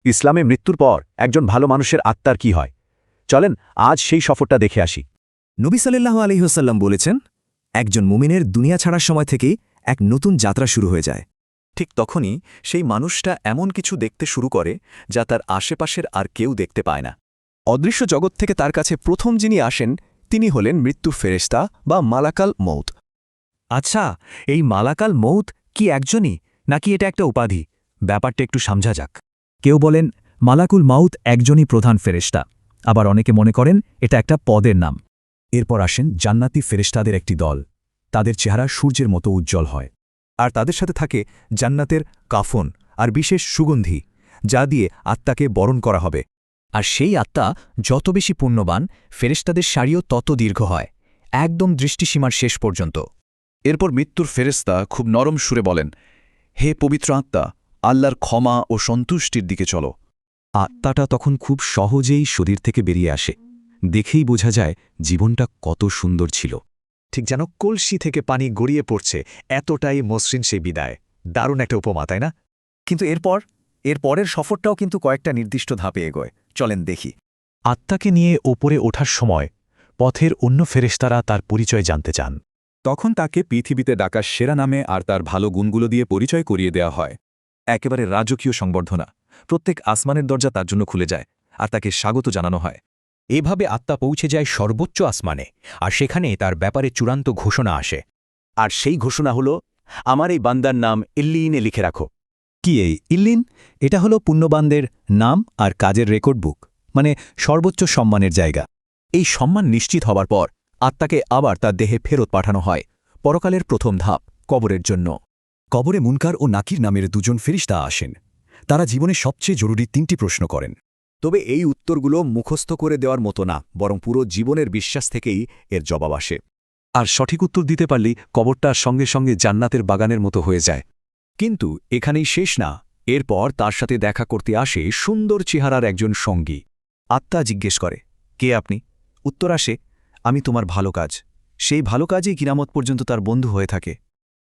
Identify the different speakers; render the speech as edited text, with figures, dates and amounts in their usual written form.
Speaker 1: ইসলামে মৃত্যুর পর একজন ভালো মানুষের আত্মার কি হয় চলেন আজ সেই সফরটা দেখে আসি।
Speaker 2: নবী সাল্লাল্লাহু আলাইহি ওয়াসাল্লাম বলেছেন, একজন মুমিনের দুনিয়া ছাড়ার সময় থেকেই এক নতুন যাত্রা শুরু হয়ে যায়।
Speaker 3: ঠিক তখনই সেই মানুষটা এমন কিছু দেখতে শুরু করে যা তার আশেপাশের আর কেউ দেখতে পায় না।
Speaker 2: অদৃশ্য জগৎ থেকে তার কাছে প্রথম যিনি আসেন তিনি হলেন মৃত্যুর ফেরেশতা বা মালাকাল মউত।
Speaker 4: আচ্ছা, এই মালাকাল মউত কি একজনই নাকি এটা একটা উপাধি? ব্যাপারটা একটু সমঝা যাক। কেউ বলেন মালাকুল মাউত একজনই প্রধান ফেরেশতা, আবার অনেকে মনে করেন এটা একটা পদের নাম।
Speaker 2: এরপর আসেন জান্নাতি ফেরেশতাদের একটি দল। তাদের চেহারা সূর্যের মতো উজ্জ্বল হয়,
Speaker 3: আর তাদের সাথে থাকে জান্নাতের কাফন আর বিশেষ সুগন্ধি, যা দিয়ে আত্মাকে বরণ করা হবে।
Speaker 5: আর সেই আত্মা যত বেশি পুণ্যবান, ফেরেশতাদের সারিও তত দীর্ঘ হয়, একদম দৃষ্টিসীমার শেষ পর্যন্ত।
Speaker 3: এরপর মৃত্যুর ফেরেশতা খুব নরম সুরে বলেন, হে পবিত্র আত্মা, আল্লাহর ক্ষমা ও সন্তুষ্টির দিকে চলো।
Speaker 2: আত্মাটা তখন খুব সহজেই শরীর থেকে বেরিয়ে আসে। দেখেই বোঝা যায় জীবনটা কত সুন্দর ছিল।
Speaker 6: ঠিক যেন কলসি থেকে পানি গড়িয়ে পড়ছে, এতটাই মসৃণ সেই বিদায়। দারুণ একটা উপমা, তাই না?
Speaker 7: কিন্তু এর পরের সফরটাও কিন্তু কয়েকটা নির্দিষ্ট ধাপে এগোয়। চলেন দেখি।
Speaker 1: আত্মাকে নিয়ে ওপরে ওঠার সময় পথের অন্য ফেরেশতারা তার পরিচয় জানতে চান।
Speaker 3: তখন তাকে পৃথিবীতে ডাকা সেরা নামে আর তার ভালো গুণগুলো দিয়ে পরিচয় করিয়ে দেওয়া হয়। একেবারে রাজকীয় সংবর্ধনা, প্রত্যেক আসমানের দরজা তার জন্য খুলে যায় আর তাকে স্বাগত জানানো হয়।
Speaker 8: এভাবে আত্মা পৌঁছে যায় সর্বোচ্চ আসমানে, আর সেখানে তার ব্যাপারে চূড়ান্ত ঘোষণা আসে।
Speaker 1: আর সেই ঘোষণা হল, আমার এই বান্দার নাম ইল্লিনে লিখে রাখো।
Speaker 2: কি এই ইল্লিন? এটা হলো পুণ্যবানদের নাম আর কাজের রেকর্ড বুক, মানে সর্বোচ্চ সম্মানের জায়গা।
Speaker 3: এই সম্মান নিশ্চিত হবার পর আত্মাকে আবার তার দেহে ফেরত পাঠানো হয় পরকালের প্রথম ধাপ, কবরের জন্য।
Speaker 2: কবরে মুনকার ও নাকির নামের দুজন ফেরেশতা আসেন। তারা জীবনে সবচেয়ে জরুরি ৩টি প্রশ্ন করেন।
Speaker 6: তবে এই উত্তরগুলো মুখস্থ করে দেওয়ার মতো না, বরং পুরো জীবনের বিশ্বাস থেকেই এর জবাব আসে।
Speaker 3: আর সঠিক উত্তর দিতে পারলেই কবরটার সঙ্গে সঙ্গে জান্নাতের বাগানের মতো হয়ে যায়। কিন্তু এখানেই শেষ না, এরপর তার সাথে দেখা করতে আসে সুন্দর চেহারার একজন সঙ্গী।
Speaker 6: আত্মা জিজ্ঞেস করে, কে আপনি? উত্তর আসে, আমি তোমার ভালো কাজ। সেই ভালো কাজই কিয়ামত পর্যন্ত তার বন্ধু হয়ে থাকে।